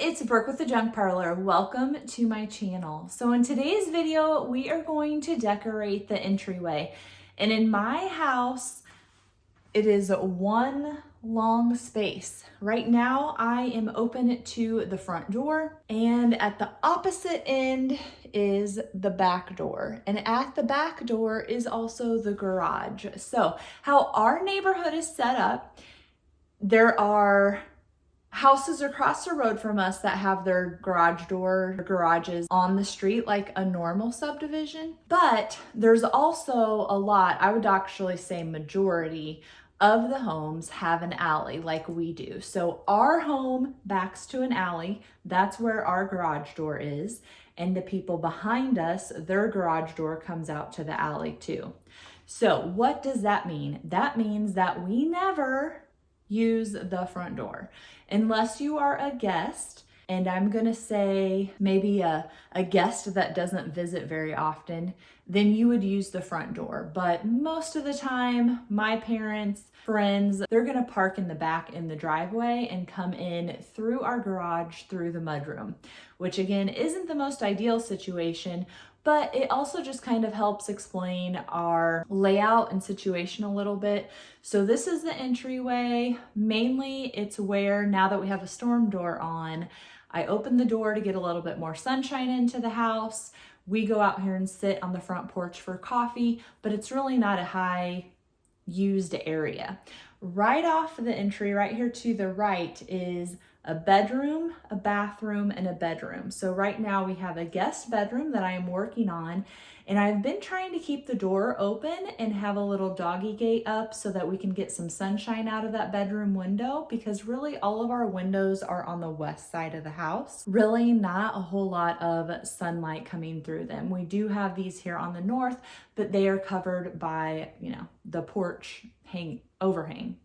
it's Brooke with the Junk Parlor. Welcome to my channel. So in today's video, we are going to decorate the entryway. And in my house, it is one long space. Right now, I am open to the front door, and at the opposite end is the back door. And at the back door is also the garage. So how our neighborhood is set up, there are houses across the road from us that have their garages on the street like a normal subdivision. But there's also a lot, I would actually say majority of the homes have an alley like we do. So our home backs to an alley. That's where our garage door is. And the people behind us, their garage door comes out to the alley too. So what does that mean? That means that we never use the front door unless you are a guest. And I'm gonna say maybe a guest that doesn't visit very often, then you would use the front door. But most of the time, my parents, friends, they're gonna park in the back in the driveway and come in through our garage through the mudroom, which again isn't the most ideal situation, but it also just kind of helps explain our layout and situation a little bit. So this is the entryway. Mainly it's where, now that we have a storm door on, I open the door to get a little bit more sunshine into the house. We go out here and sit on the front porch for coffee, but it's really not a high used area. Right off the entry, right here to the right, is a bedroom, a bathroom, and a bedroom. So right now we have a guest bedroom that I am working on, and I've been trying to keep the door open and have a little doggy gate up so that we can get some sunshine out of that bedroom window, because really all of our windows are on the west side of the house. Really not a whole lot of sunlight coming through them. We do have these here on the north, but they are covered by, the porch overhang.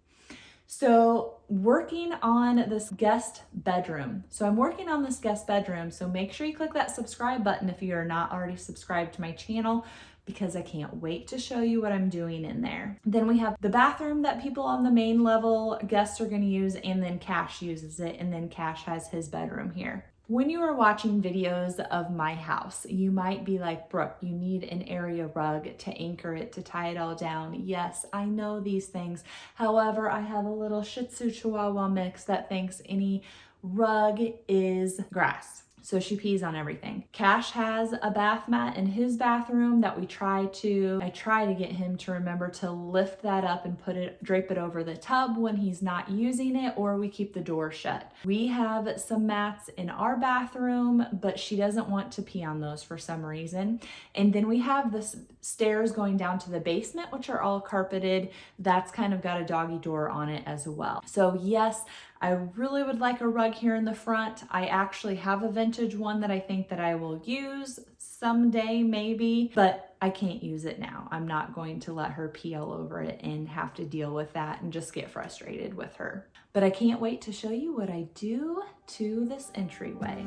So working on this guest bedroom. So I'm working on this guest bedroom. So make sure you click that subscribe button if you are not already subscribed to my channel, because I can't wait to show you what I'm doing in there. Then we have the bathroom that people on the main level guests are going to use, and then Cash uses it, and then Cash has his bedroom here. When you are watching videos of my house, you might be like, Brooke, you need an area rug to anchor it, to tie it all down. Yes, I know these things. However, I have a little Shih Tzu Chihuahua mix that thinks any rug is grass. So she pees on everything. Cash has a bath mat in his bathroom that I try to get him to remember to lift that up and drape it over the tub when he's not using it, or we keep the door shut. We have some mats in our bathroom, but she doesn't want to pee on those for some reason. And then we have the stairs going down to the basement, which are all carpeted. That's kind of got a doggy door on it as well. So yes, I really would like a rug here in the front. I actually have a vintage one that I think that I will use someday maybe, but I can't use it now. I'm not going to let her pee all over it and have to deal with that and just get frustrated with her. But I can't wait to show you what I do to this entryway.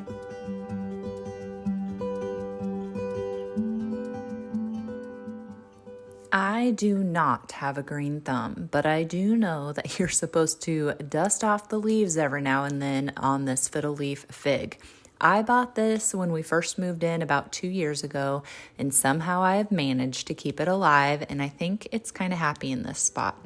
I do not have a green thumb, but I do know that you're supposed to dust off the leaves every now and then on this fiddle leaf fig. I bought this when we first moved in about 2 years ago, and somehow I have managed to keep it alive, and I think it's kind of happy in this spot.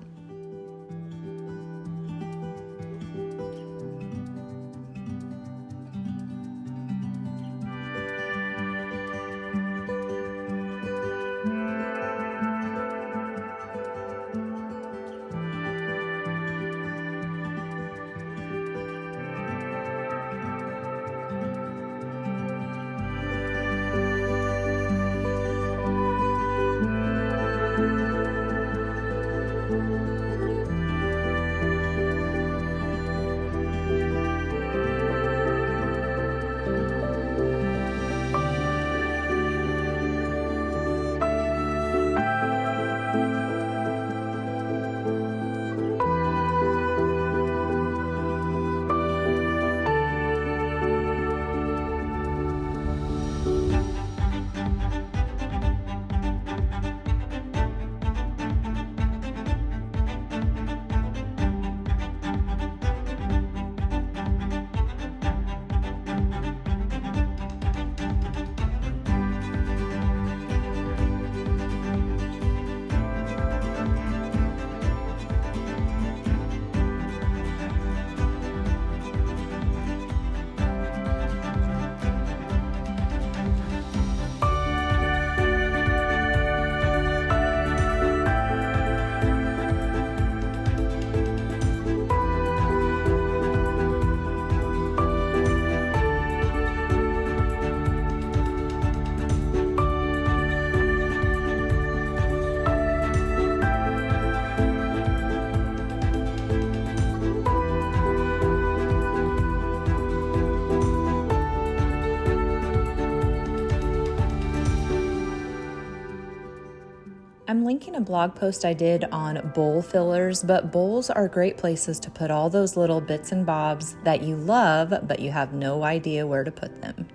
linking a blog post I did on bowl fillers, but bowls are great places to put all those little bits and bobs that you love, but you have no idea where to put them.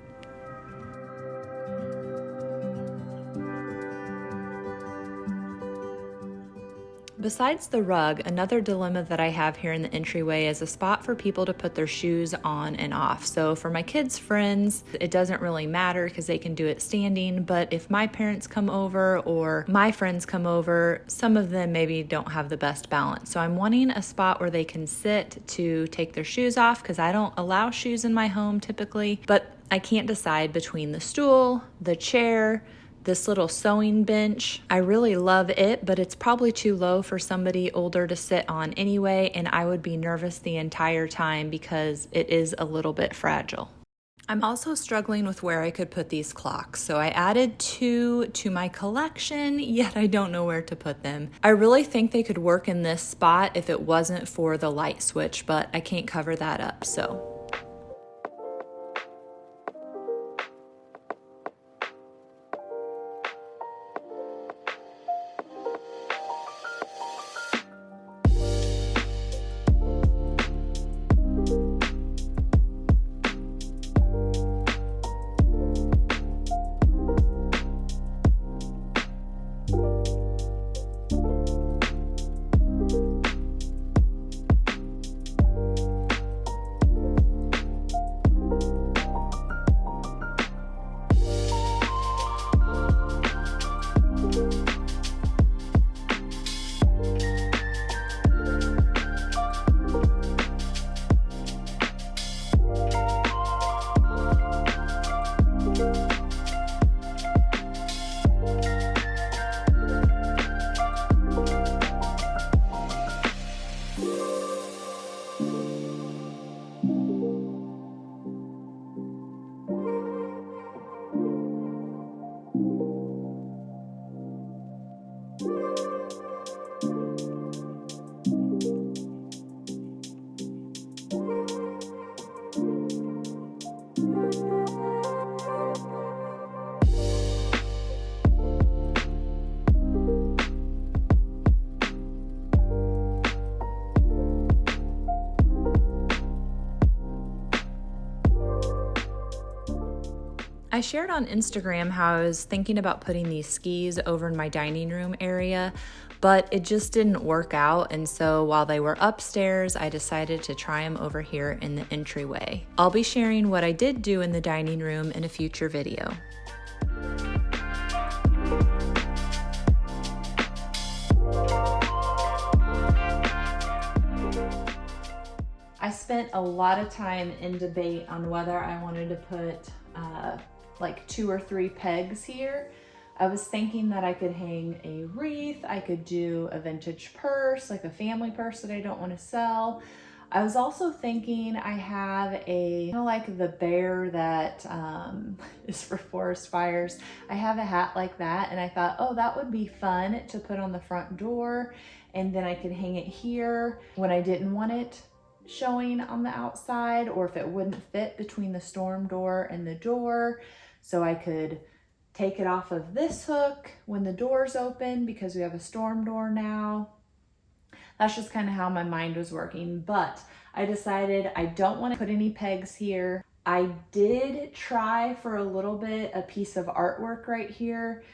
Besides the rug, another dilemma that I have here in the entryway is a spot for people to put their shoes on and off. So for my kids' friends, it doesn't really matter because they can do it standing, but if my parents come over or my friends come over, some of them maybe don't have the best balance. So I'm wanting a spot where they can sit to take their shoes off because I don't allow shoes in my home typically, but I can't decide between the stool, the chair, this little sewing bench. I really love it, but it's probably too low for somebody older to sit on anyway, and I would be nervous the entire time because it is a little bit fragile. I'm also struggling with where I could put these clocks, so I added 2 to my collection, yet I don't know where to put them. I really think they could work in this spot if it wasn't for the light switch, but I can't cover that up, so. I shared on Instagram how I was thinking about putting these skis over in my dining room area, but it just didn't work out. And so while they were upstairs, I decided to try them over here in the entryway. I'll be sharing what I did do in the dining room in a future video. I spent a lot of time in debate on whether I wanted to put like 2 or 3 pegs here. I was thinking that I could hang a wreath, I could do a vintage purse, like a family purse that I don't want to sell. I was also thinking I have a, kind of like the bear that is for forest fires. I have a hat like that, and I thought, oh, that would be fun to put on the front door, and then I could hang it here when I didn't want it showing on the outside, or if it wouldn't fit between the storm door and the door. So I could take it off of this hook when the door's open because we have a storm door now. That's just kind of how my mind was working, but I decided I don't want to put any pegs here. I did try for a little bit a piece of artwork right here,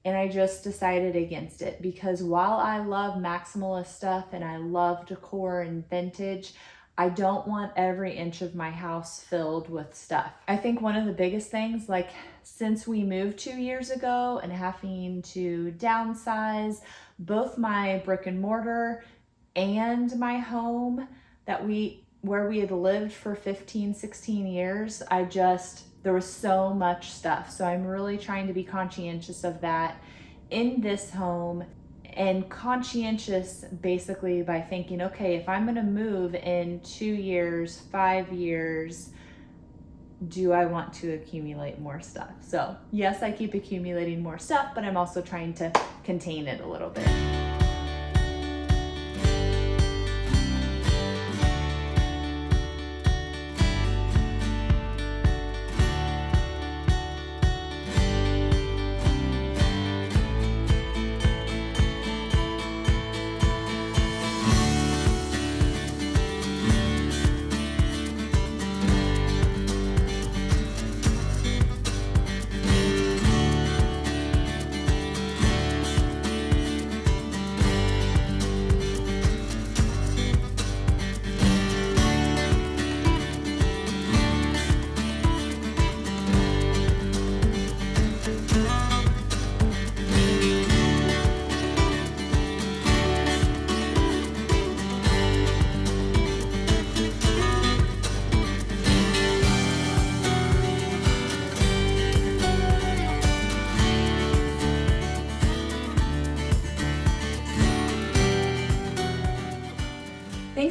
and I just decided against it because while I love maximalist stuff and I love decor and vintage, I don't want every inch of my house filled with stuff. I think one of the biggest things, like since we moved 2 years ago and having to downsize both my brick and mortar and my home where we had lived for 15, 16 years, there was so much stuff. So I'm really trying to be conscientious of that in this home, and conscientious basically by thinking, okay, if I'm gonna move in 2 years, 5 years, do I want to accumulate more stuff? So yes, I keep accumulating more stuff, but I'm also trying to contain it a little bit.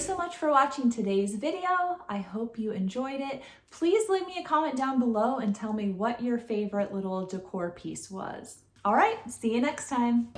so much for watching today's video. I hope you enjoyed it. Please leave me a comment down below and tell me what your favorite little decor piece was. All right, see you next time.